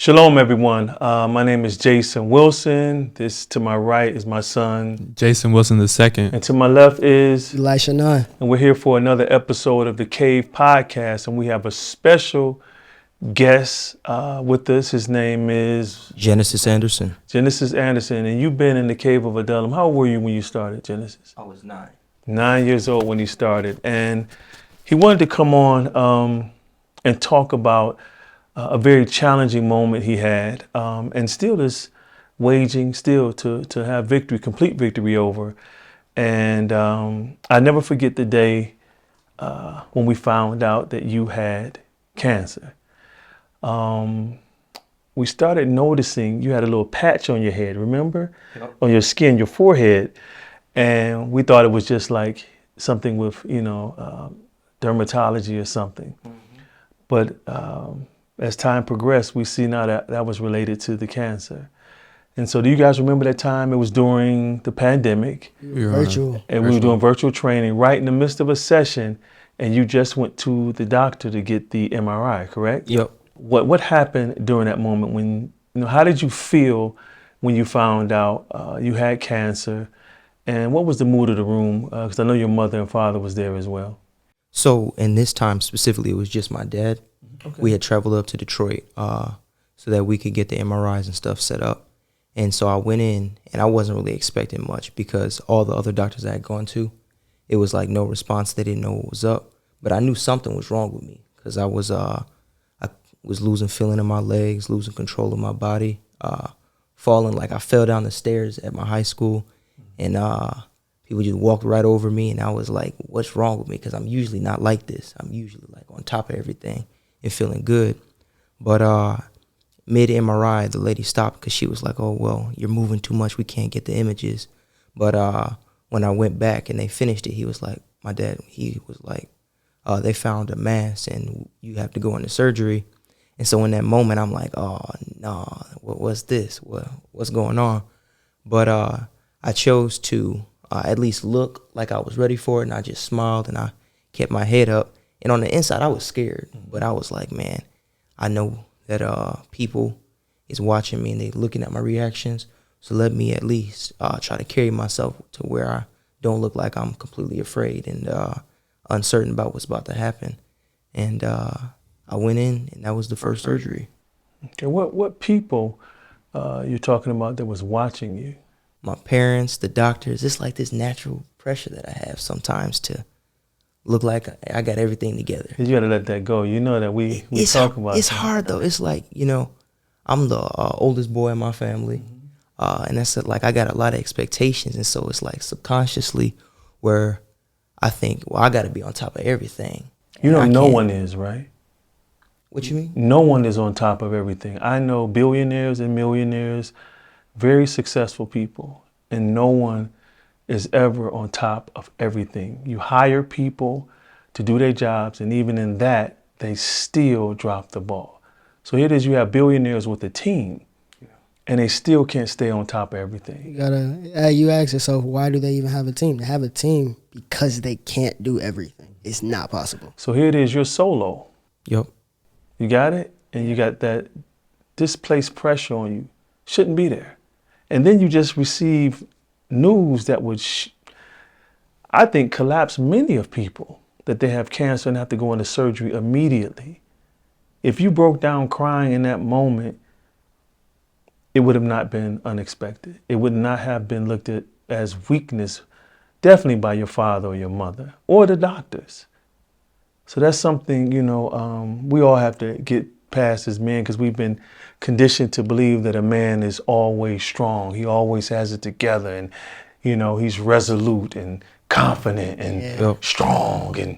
Shalom, everyone. My name is Jason Wilson. This to my right is my son. Jason Wilson II. And to my left is Idolization. And we're here for another episode of the Cave Podcast. And we have a special guest with us. His name is Genesis Anderson. Genesis Anderson. And you've been in the Cave of Adullam. How old were you when you started, Genesis? I was 9. 9 years old when he started. And he wanted to come on and talk about a very challenging moment he had, and still is waging still to have victory, complete victory over. And I never forget the day when we found out that you had cancer. We started noticing you had a little patch on your head, remember? Yep. On your skin, your forehead. And we thought it was just like something with, dermatology or something. Mm-hmm. But as time progressed, we see now that was related to the cancer. And so do you guys remember that time? It was during the pandemic. Virtual. And we were doing virtual training right in the midst of a session, and you just went to the doctor to get the MRI, correct? Yep. What happened during that moment when, how did you feel when you found out you had cancer? And what was the mood of the room? Because I know your mother and father was there as well. So in this time specifically, it was just my dad. Okay. We had traveled up to Detroit so that we could get the MRIs and stuff set up. And so I went in, and I wasn't really expecting much because all the other doctors I had gone to, it was like no response. They didn't know what was up. But I knew something was wrong with me because I was losing feeling in my legs, losing control of my body, falling. Like I fell down the stairs at my high school, and people just walked right over me, and I was like, what's wrong with me? Because I'm usually not like this. I'm usually like on top of everything and feeling good. But mid MRI, the lady stopped because she was like, oh, well, you're moving too much. We can't get the images. But when I went back and they finished it, he was like, my dad, he was like, they found a mass and you have to go into surgery. And so in that moment, I'm like, oh, no, what's this? What's going on? But I chose to at least look like I was ready for it, and I just smiled and I kept my head up. And on the inside, I was scared, but I was like, man, I know that people is watching me and they looking at my reactions. So let me at least try to carry myself to where I don't look like I'm completely afraid and uncertain about what's about to happen. And I went in, and that was the first surgery. Okay, what people you're talking about that was watching you? My parents, the doctors. It's like this natural pressure that I have sometimes to look like I got everything together. You gotta let that go. You know that we talk about it's that. hard though. It's like, I'm the oldest boy in my family. And that's like I got a lot of expectations. And so it's like subconsciously where I think, well, I got to be on top of everything. You know, no one is, right? What you mean? No one is on top of everything. I know billionaires and millionaires, very successful people, and no one is ever on top of everything. You hire people to do their jobs, and even in that, they still drop the ball. So here it is, you have billionaires with a team, and they still can't stay on top of everything. You ask yourself, why do they even have a team? They have a team because they can't do everything. It's not possible. So here it is, you're solo. Yep. You got it? And you got that displaced pressure on you. Shouldn't be there. And then you just receive news that would, I think, collapse many of people, that they have cancer and have to go into surgery immediately. If you broke down crying in that moment, it would have not been unexpected. It would not have been looked at as weakness, definitely by your father or your mother or the doctors. So that's something, we all have to get past as men, because we've been conditioned to believe that a man is always strong. He always has it together, and, he's resolute and confident and strong and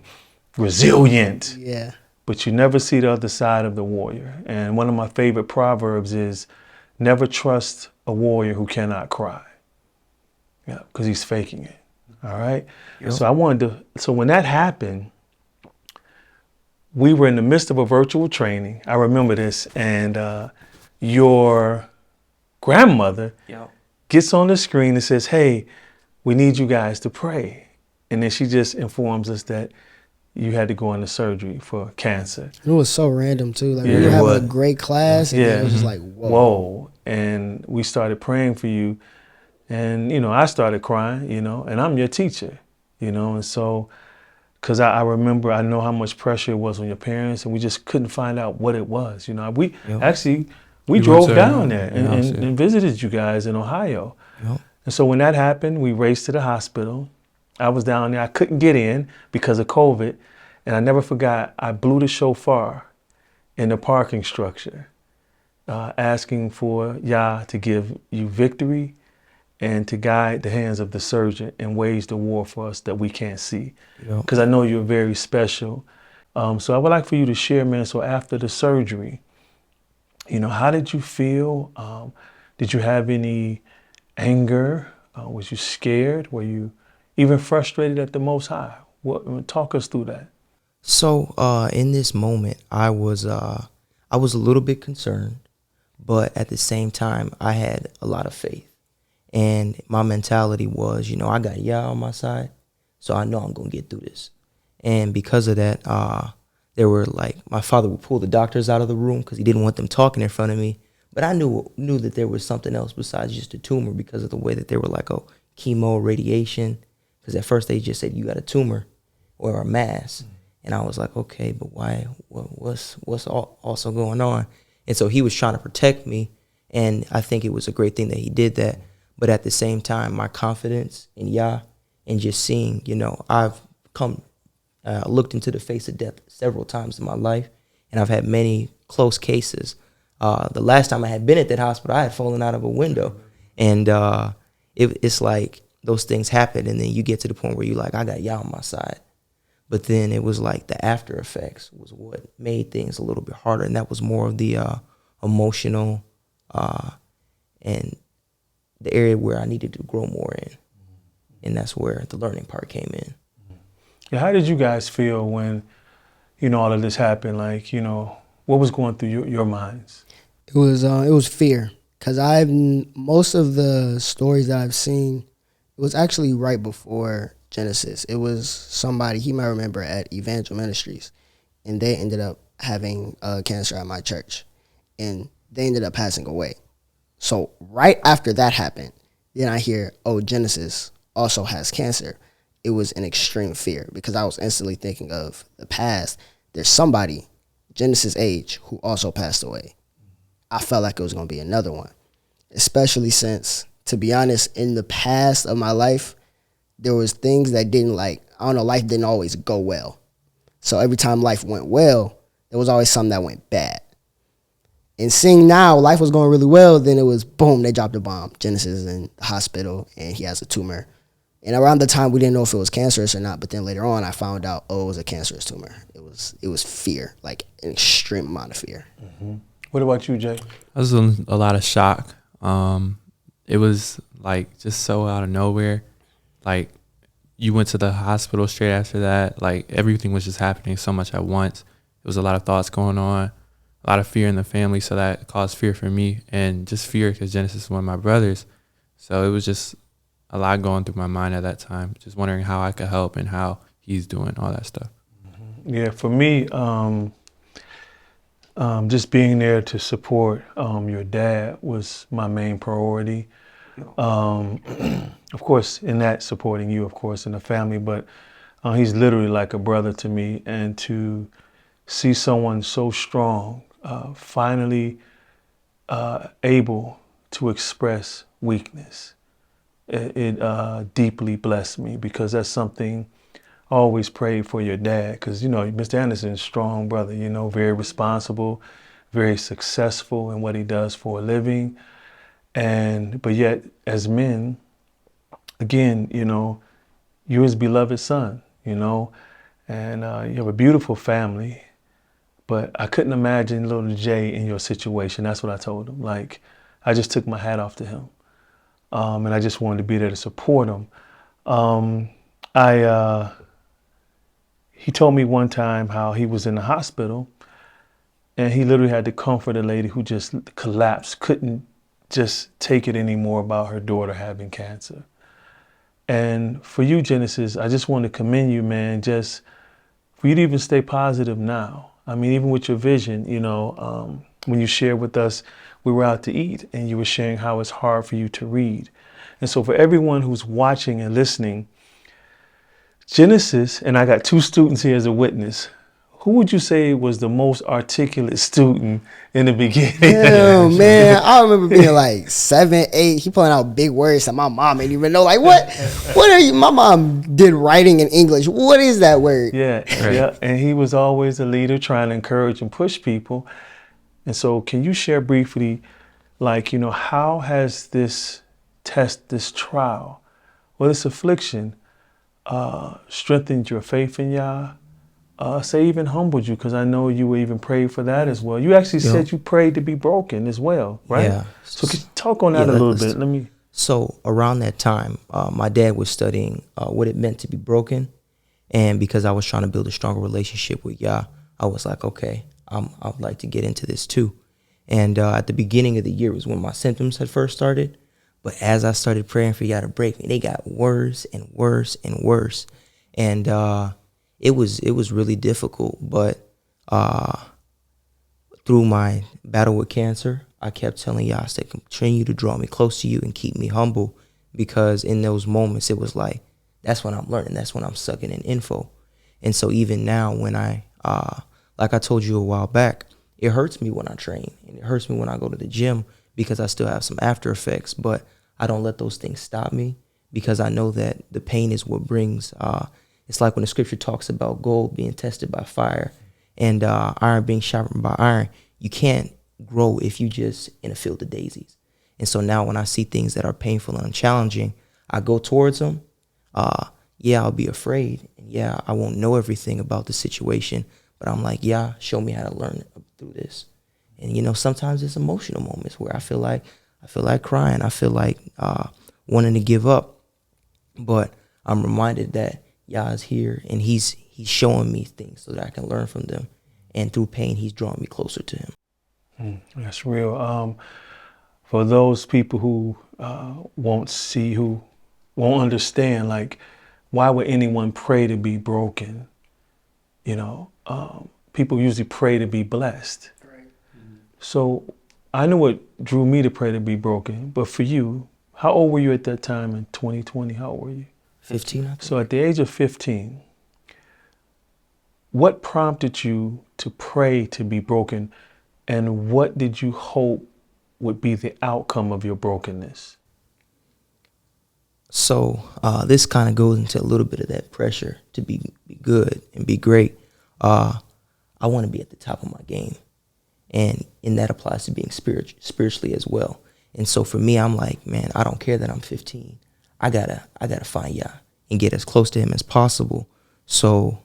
resilient. Yeah. But you never see the other side of the warrior. And one of my favorite proverbs is, never trust a warrior who cannot cry. Yeah, because he's faking it. All right. Yep. So when that happened, we were in the midst of a virtual training. I remember this. And your grandmother gets on the screen and says, hey, we need you guys to pray. And then she just informs us that you had to go into surgery for cancer. It was so random too. Like Yeah, we were it having a was. great class, and then it was just like, whoa. Whoa. And we started praying for you. And, I started crying, and I'm your teacher, and so, because I remember, I know how much pressure it was on your parents, and we just couldn't find out what it was. We Yep. actually, we We went drove to, down there and, yeah, and, and visited you guys in Ohio. Yep. And so when that happened, we raced to the hospital. I was down there. I couldn't get in because of COVID. And I never forgot, I blew the shofar in the parking structure, asking for Yah to give you victory and to guide the hands of the surgeon and wage the war for us that we can't see. Yep. Because I know you're very special. So I would like for you to share, man, so after the surgery, how did you feel? Did you have any anger? Was you scared? Were you even frustrated at the Most High? Talk us through that. So in this moment, I was a little bit concerned, but at the same time, I had a lot of faith. And my mentality was, I got Yah on my side, so I know I'm going to get through this. And because of that, there were my father would pull the doctors out of the room because he didn't want them talking in front of me. But I knew that there was something else besides just a tumor because of the way that they were like, oh, chemo, radiation. Because at first they just said, you got a tumor or a mass. And I was like, okay, but why? What's also going on? And so he was trying to protect me. And I think it was a great thing that he did that. But at the same time, my confidence in Yah and just seeing, I've looked into the face of death several times in my life, and I've had many close cases. The last time I had been at that hospital, I had fallen out of a window. And it's like those things happen, and then you get to the point where you're like, I got Yah on my side. But then it was like the after effects was what made things a little bit harder, and that was more of the emotional and the area where I needed to grow more in. And that's where the learning part came in. Yeah, how did you guys feel when, all of this happened? What was going through your minds? It was fear, because most of the stories that I've seen, it was actually right before Genesis. It was somebody, he might remember, at Evangel Ministries, and they ended up having cancer at my church, and they ended up passing away. So right after that happened, then I hear, oh, Genesis also has cancer. It was an extreme fear because I was instantly thinking of the past. There's somebody, Genesis' age, who also passed away. I felt like it was going to be another one, especially since, to be honest, in the past of my life, there was things that life didn't always go well. So every time life went well, there was always something that went bad. And seeing now life was going really well, then it was boom, they dropped a bomb. Genesis is in the hospital and he has a tumor. And around the time we didn't know if it was cancerous or not, but then later on I found out, it was a cancerous tumor. It was fear, like an extreme amount of fear. Mm-hmm. What about you, Jay? I was in a lot of shock. It was just so out of nowhere. You went to the hospital straight after that. Everything was just happening so much at once. There was a lot of thoughts going on. A lot of fear in the family, so that caused fear for me, and just fear because Genesis is one of my brothers. So it was just a lot going through my mind at that time, just wondering how I could help and how he's doing, all that stuff. Yeah, for me, just being there to support your dad was my main priority. Of course, in that supporting you, of course, in the family, but he's literally like a brother to me, and to see someone so strong finally able to express weakness, it deeply blessed me, because that's something I always prayed for your dad, because, Mr. Anderson is a strong brother, very responsible, very successful in what he does for a living. But yet, as men, again, you're his beloved son, and you have a beautiful family. But I couldn't imagine little Jay in your situation. That's what I told him. I just took my hat off to him. And I just wanted to be there to support him. He told me one time how he was in the hospital and he literally had to comfort a lady who just collapsed, couldn't just take it anymore about her daughter having cancer. And for you, Genesis, I just want to commend you, man, just for you to even stay positive now. I mean, even with your vision, when you shared with us, we were out to eat and you were sharing how it's hard for you to read. And so for everyone who's watching and listening, Genesis, and I got 2 students here as a witness, who would you say was the most articulate student in the beginning? Damn, man. I remember being like 7, 8. He pulling out big words that my mom didn't even know. Like, what are you? My mom did writing in English. What is that word? Yeah, Right. yeah. And he was always a leader trying to encourage and push people. And so can you share briefly, how has this test, this trial, or this affliction strengthened your faith in Yah? Say even humbled you, because I know you were even prayed for that as well. You actually said you prayed to be broken as well, right? Yeah. So could you talk on that a little bit? So around that time, my dad was studying what it meant to be broken. And because I was trying to build a stronger relationship with Yah, I was like, okay, I'd like to get into this too. And at the beginning of the year was when my symptoms had first started. But as I started praying for Yah to break me, they got worse and worse and worse. And it was really difficult. But through my battle with cancer, I kept telling Yah, I said, continue to draw me close to you and keep me humble. Because in those moments, it was like, that's when I'm learning. That's when I'm sucking in info. And so even now when like I told you a while back, it hurts me when I train. And it hurts me when I go to the gym because I still have some after effects. But I don't let those things stop me because I know that the pain is what brings, it's like when the scripture talks about gold being tested by fire and iron being sharpened by iron. You can't grow if you just in a field of daisies. And so now when I see things that are painful and challenging, I go towards them. I'll be afraid. And I won't know everything about the situation, but I'm like, show me how to learn through this. And, sometimes it's emotional moments where I feel like crying. I feel like wanting to give up. But I'm reminded that Yah is here and he's showing me things so that I can learn from them. And through pain, he's drawing me closer to him. That's real. For those people who won't see, who won't understand, like, why would anyone pray to be broken? People usually pray to be blessed. Right. So I know what drew me to pray to be broken, but for you, how old were you at that time in 2020? How old were you? 15, I think. So at the age of 15, what prompted you to pray to be broken, and what did you hope would be the outcome of your brokenness? So this kind of goes into a little bit of that pressure to be good and be great. I want to be at the top of my game. And that applies to being spiritually as well. And so for me, I'm like, man, I don't care that I'm 15. I gotta find Yah and get as close to him as possible. So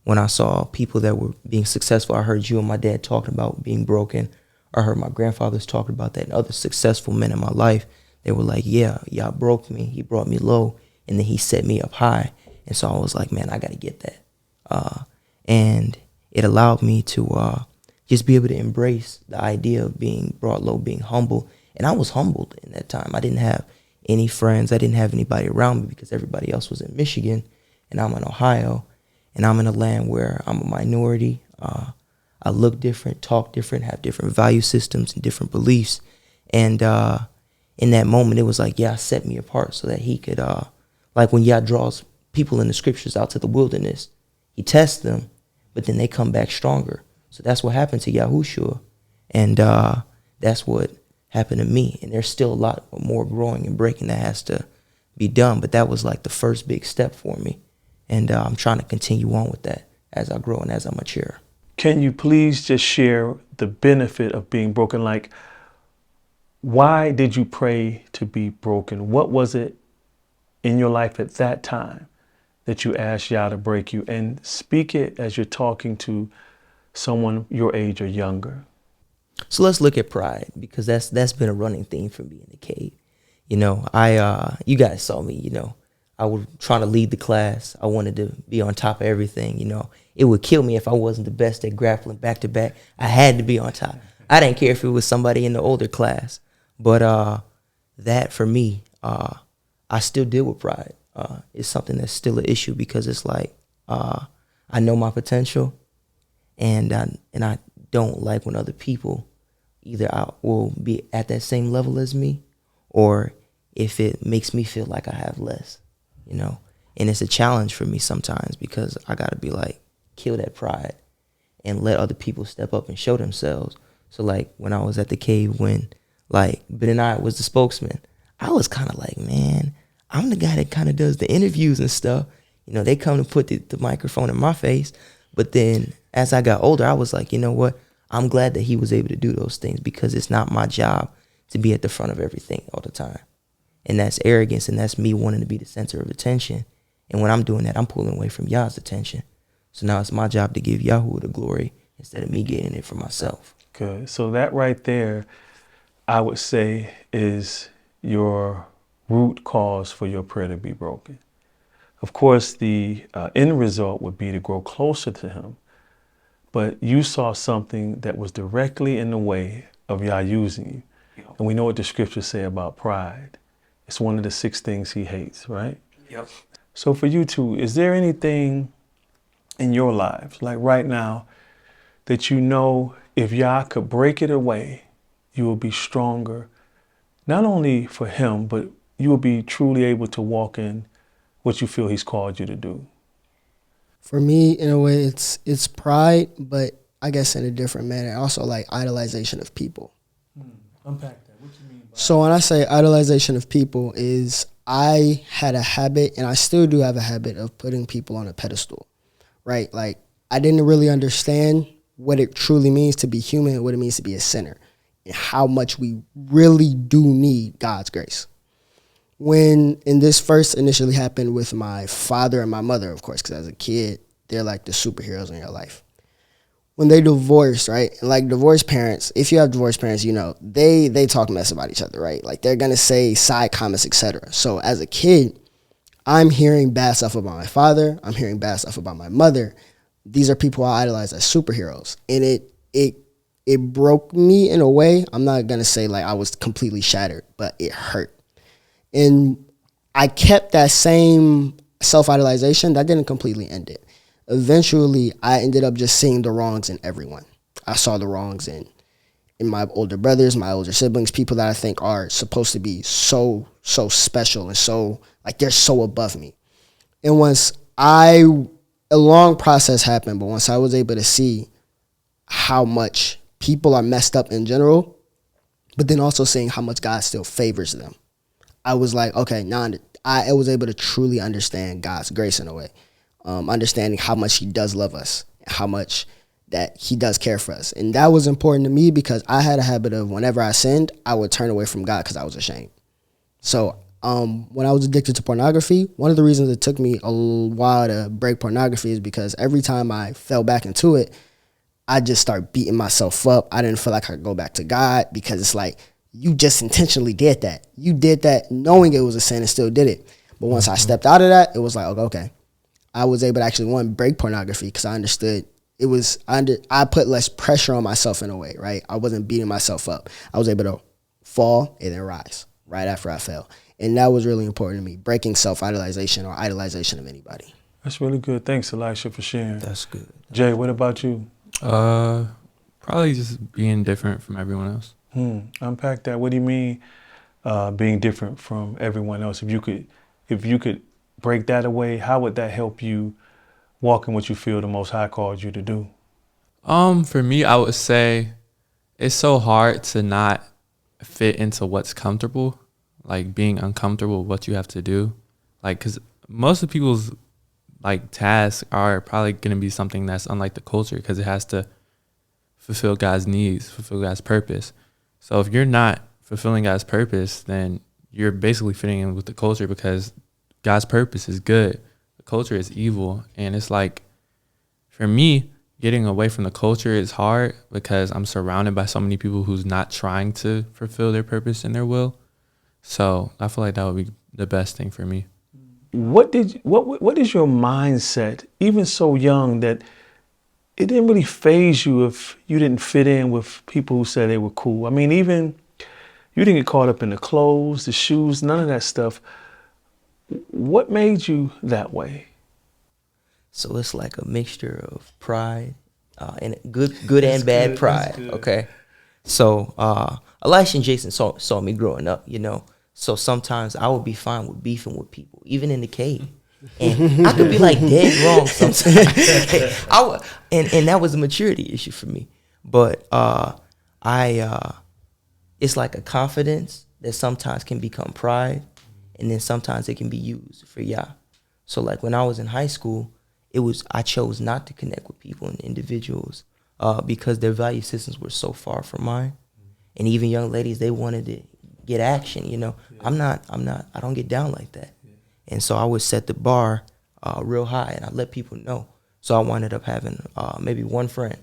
when I saw people that were being successful, I heard you and my dad talking about being broken. I heard my grandfathers talking about that and other successful men in my life. They were like, Yah broke me. He brought me low, and then he set me up high. And so I was like, man, I got to get that. And it allowed me to just be able to embrace the idea of being brought low, being humble. And I was humbled in that time. I didn't have any friends. I didn't have anybody around me because everybody else was in Michigan, and I'm in Ohio. And I'm in a land where I'm a minority. I look different, talk different, have different value systems and different beliefs. And in that moment, it was like, Yah set me apart so that he could, like when Yah draws people in the scriptures out to the wilderness, he tests them, but then they come back stronger. So that's what happened to Yahushua. And that's what happened to me. And there's still a lot more growing and breaking that has to be done. But that was like the first big step for me. And I'm trying to continue on with that as I grow and as I mature. Can you please just share the benefit of being broken? Like, why did you pray to be broken? What was it in your life at that time that you asked Yah to break you? And speak it as you're talking to someone your age or younger. So let's look at pride, because that's been a running theme for me in the cave. You guys saw me, I was trying to lead the class. I wanted to be on top of everything, It would kill me if I wasn't the best at grappling back to back. I had to be on top. I didn't care if it was somebody in the older class. But that for me, I still deal with pride. It's something that's still an issue because it's like I know my potential, and I don't like when other people either I will be at that same level as me, or if it makes me feel like I have less, you know. And it's a challenge for me sometimes because I gotta be like, kill that pride and let other people step up and show themselves. So like when I was at the cave, when like Ben and I was the spokesman, I was kind of like, man, I'm the guy that kind of does the interviews and stuff. You know, they come to put the microphone in my face. But then as I got older, I was like, you know what? I'm glad that he was able to do those things because it's not my job to be at the front of everything all the time. And that's arrogance, and that's me wanting to be the center of attention. And when I'm doing that, I'm pulling away from y'all's attention. So now it's my job to give Yahoo the glory instead of me getting it for myself. Good. So that right there, I would say, is your root cause for your prayer to be broken. Of course, the end result would be to grow closer to him. But you saw something that was directly in the way of Yah using you. And we know what the scriptures say about pride. It's one of the 6 things he hates, right? Yep. So for you two, is there anything in your lives, like right now, that you know if Yah could break it away, you will be stronger, not only for him, but you will be truly able to walk in what you feel he's called you to do? For me, in a way, it's pride, but I guess in a different manner. Also, like idolization of people. Unpack that. What you mean by So when I say idolization of people is I had a habit, and I still do have a habit of putting people on a pedestal, right? Like I didn't really understand what it truly means to be human and what it means to be a sinner and how much we really do need God's grace. And this first initially happened with my father and my mother, of course, because as a kid, they're like the superheroes in your life. When they divorced, right? And like divorced parents, if you have divorced parents, you know, they talk mess about each other, right? Like they're gonna say side comments, etc. So as a kid, I'm hearing bad stuff about my father. I'm hearing bad stuff about my mother. These are people I idolize as superheroes. And it broke me in a way. I'm not gonna say like I was completely shattered, but it hurt. And I kept that same self-idolization. That didn't completely end it. Eventually, I ended up just seeing the wrongs in everyone. I saw the wrongs in my older brothers, my older siblings, people that I think are supposed to be so special and so, like, they're so above me. And a long process happened, but once I was able to see how much people are messed up in general, but then also seeing how much God still favors them, I was like, okay, now I was able to truly understand God's grace in a way, understanding how much he does love us, how much that he does care for us. And that was important to me because I had a habit of whenever I sinned, I would turn away from God because I was ashamed. So when I was addicted to pornography, one of the reasons it took me a while to break pornography is because every time I fell back into it, I just start beating myself up. I didn't feel like I could go back to God because it's like, you just intentionally did that. You did that knowing it was a sin and still did it. But once I stepped out of that, it was like, okay. I was able to actually, one, break pornography because I understood I put less pressure on myself in a way, right? I wasn't beating myself up. I was able to fall and then rise right after I fell. And that was really important to me, breaking self-idolization or idolization of anybody. That's really good. Thanks, Elisha, for sharing. That's good. Jay, what about you? Probably just being different from everyone else. Unpack that. What do you mean being different from everyone else? If you could break that away, how would that help you walk in what you feel the Most High called you to do? For me, I would say it's so hard to not fit into what's comfortable, like being uncomfortable with what you have to do. Like, because most of people's like tasks are probably going to be something that's unlike the culture because it has to fulfill God's needs, fulfill God's purpose. So if you're not fulfilling God's purpose, then you're basically fitting in with the culture because God's purpose is good. The culture is evil. And it's like, for me, getting away from the culture is hard because I'm surrounded by so many people who's not trying to fulfill their purpose and their will. So I feel like that would be the best thing for me. What is your mindset, even so young, that it didn't really faze you if you didn't fit in with people who said they were cool? I mean, even you didn't get caught up in the clothes, the shoes, none of that stuff. What made you that way? So it's like a mixture of pride, and good and bad good, pride. that's good. Okay. So Elisha and Jason saw me growing up, you know. So sometimes I would be fine with beefing with people, even in the cave. And I could be like dead wrong sometimes. And that was a maturity issue for me. But it's like a confidence that sometimes can become pride, and then sometimes it can be used for Yah. So like when I was in high school, I chose not to connect with people and individuals because their value systems were so far from mine. And even young ladies, they wanted to get action, you know. Yeah. I don't get down like that. Yeah. And so I would set the bar real high, and I let people know. So I wound up having maybe one friend,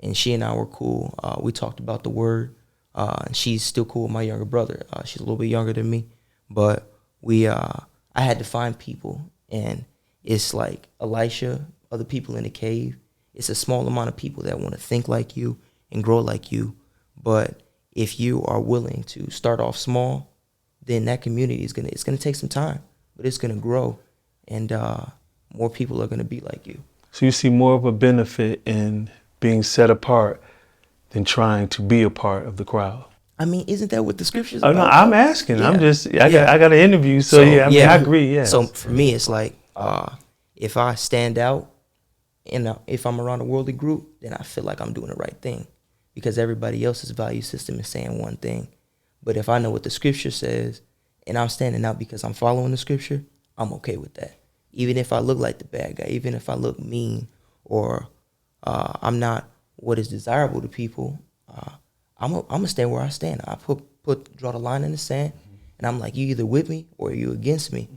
and she and I were cool. We talked about the word, and she's still cool with my younger brother. She's a little bit younger than me, but I had to find people, and it's like Elisha, other people in the cave. It's a small amount of people that want to think like you and grow like you, but if you are willing to start off small, then that community is it's gonna take some time, but it's gonna grow, and more people are gonna be like you. So you see more of a benefit in being set apart than trying to be a part of the crowd. I mean, isn't that what the scriptures Oh about? no, I'm asking. Yeah. I got an interview, so yeah, I mean, I agree. Yeah. So for me, it's like if I stand out, and if I'm around a worldly group, then I feel like I'm doing the right thing, because everybody else's value system is saying one thing. But if I know what the scripture says, and I'm standing out because I'm following the scripture, I'm okay with that. Even if I look like the bad guy, even if I look mean, or I'm not what is desirable to people, I'm gonna stand where I stand. I draw the line in the sand, and I'm like, you either with me or you against me.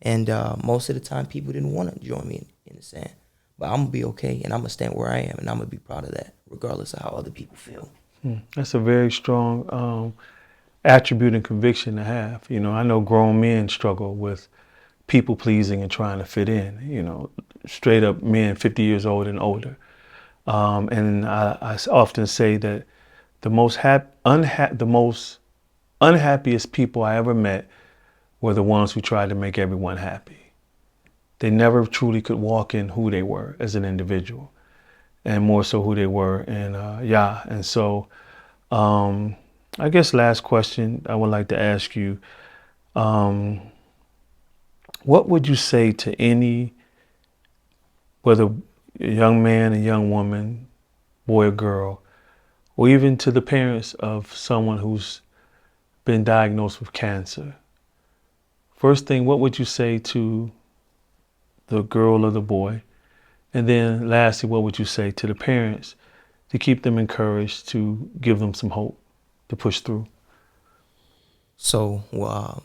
And most of the time, people didn't want to join me in the sand. But I'm gonna be okay, and I'm gonna stand where I am, and I'm gonna be proud of that, regardless of how other people feel. That's a very strong attribute and conviction to have. You know, I know grown men struggle with people pleasing and trying to fit in. You know, straight up men 50 years old and older. And I often say that the most unhappiest people I ever met were the ones who tried to make everyone happy. They never truly could walk in who they were as an individual, and more so who they were in Yah. And so I guess last question I would like to ask you, what would you say to any, whether a young man, a young woman, boy or girl, or even to the parents of someone who's been diagnosed with cancer? First thing, what would you say to the girl or the boy? And then lastly, what would you say to the parents to keep them encouraged, to give them some hope to push through? So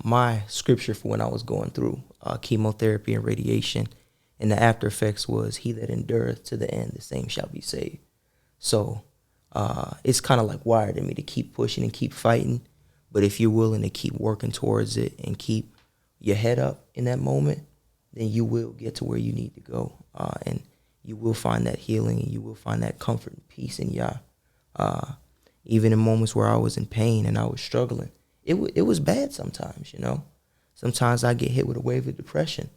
my scripture for when I was going through chemotherapy and radiation, and the after effects was, he that endureth to the end, the same shall be saved. So it's kind of like wired in me to keep pushing and keep fighting. But if you're willing to keep working towards it and keep your head up in that moment, then you will get to where you need to go. And you will find that healing, and you will find that comfort and peace in Yah. Even in moments where I was in pain and I was struggling, it was bad sometimes, you know. Sometimes I get hit with a wave of depression.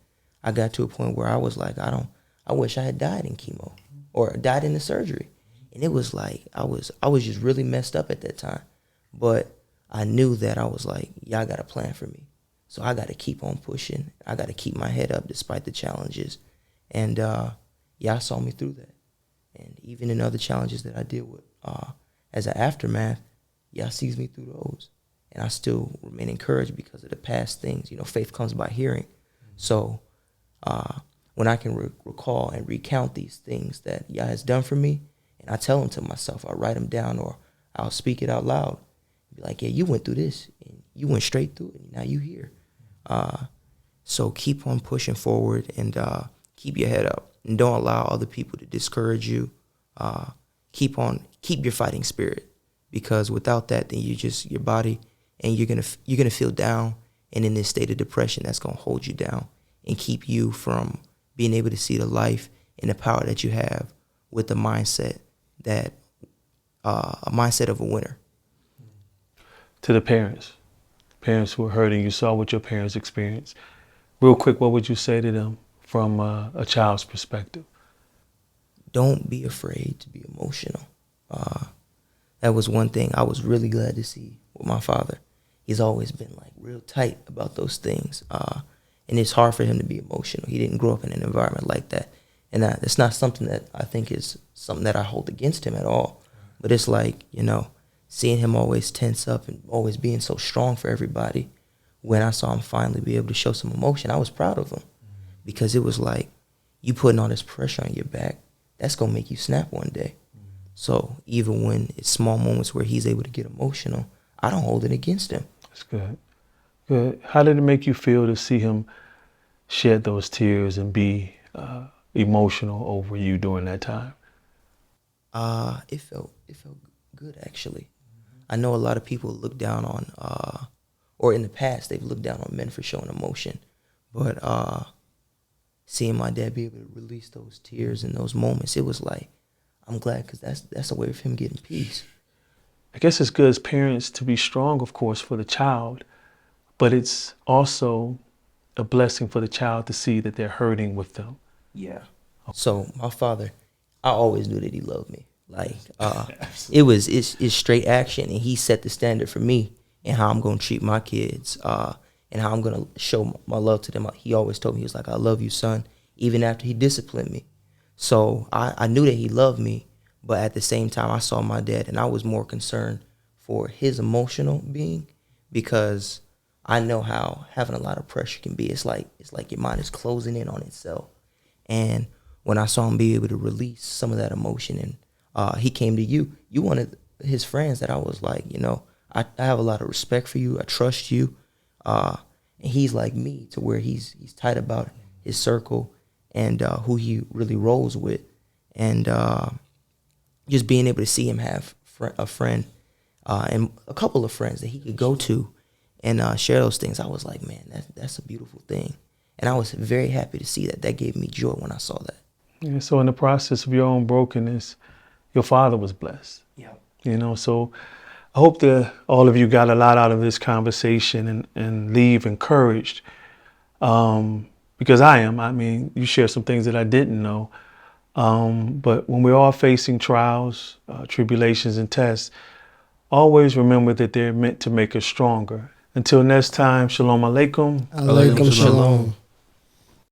I got to a point where I was like, I wish I had died in chemo or died in the surgery. And it was like, I was just really messed up at that time. But I knew that I was like, Yah got a plan for me. So I got to keep on pushing. I got to keep my head up despite the challenges. And Yah saw me through that. And even in other challenges that I deal with, as an aftermath, Yah sees me through those. And I still remain encouraged because of the past things. You know, faith comes by hearing. So when I can recall and recount these things that Yah has done for me, and I tell them to myself, I write them down, or I'll speak it out loud. Be like, yeah, you went through this, and you went straight through it, and now you here. So keep on pushing forward, and keep your head up, and don't allow other people to discourage you. Keep your fighting spirit, because without that, then your body, and you're gonna feel down, and in this state of depression, that's gonna hold you down and keep you from being able to see the life and the power that you have with the mindset that a mindset of a winner. To the parents who are hurting, you saw what your parents experienced. Real quick, what would you say to them from a child's perspective? Don't be afraid to be emotional. That was one thing I was really glad to see with my father. He's always been like real tight about those things. And it's hard for him to be emotional. He didn't grow up in an environment like that. And it's not something that I think is something that I hold against him at all. But it's like, seeing him always tense up and always being so strong for everybody. When I saw him finally be able to show some emotion, I was proud of him. Because it was like, you putting all this pressure on your back, that's going to make you snap one day. So even when it's small moments where he's able to get emotional, I don't hold it against him. That's good. Good. How did it make you feel to see him shed those tears and be emotional over you during that time? It felt good, actually. I know a lot of people look down on, or in the past, they've looked down on men for showing emotion. But seeing my dad be able to release those tears in those moments, it was like, I'm glad, because that's a way of him getting peace. I guess it's good as parents to be strong, of course, for the child, but it's also a blessing for the child to see that they're hurting with them. Yeah. So my father, I always knew that he loved me. Like, it's straight action, and he set the standard for me and how I'm going to treat my kids, and how I'm going to show my love to them. He always told me, he was like, I love you, son, even after he disciplined me. So I knew that he loved me, but at the same time, I saw my dad, and I was more concerned for his emotional being, because I know how having a lot of pressure can be. It's like your mind is closing in on itself. And when I saw him be able to release some of that emotion, and he came to you one of his friends that I was like, I have a lot of respect for you. I trust you. And he's like me, to where he's tight about his circle and who he really rolls with. And just being able to see him have a friend and a couple of friends that he could go to and share those things, I was like, man, that's a beautiful thing. And I was very happy to see that. That gave me joy when I saw that. Yeah, so in the process of your own brokenness, your father was blessed. Yeah. So I hope that all of you got a lot out of this conversation and leave encouraged, because I am. I mean, you share some things that I didn't know. But when we're all facing trials, tribulations, and tests, always remember that they're meant to make us stronger. Until next time, shalom alaikum. Alaikum shalom.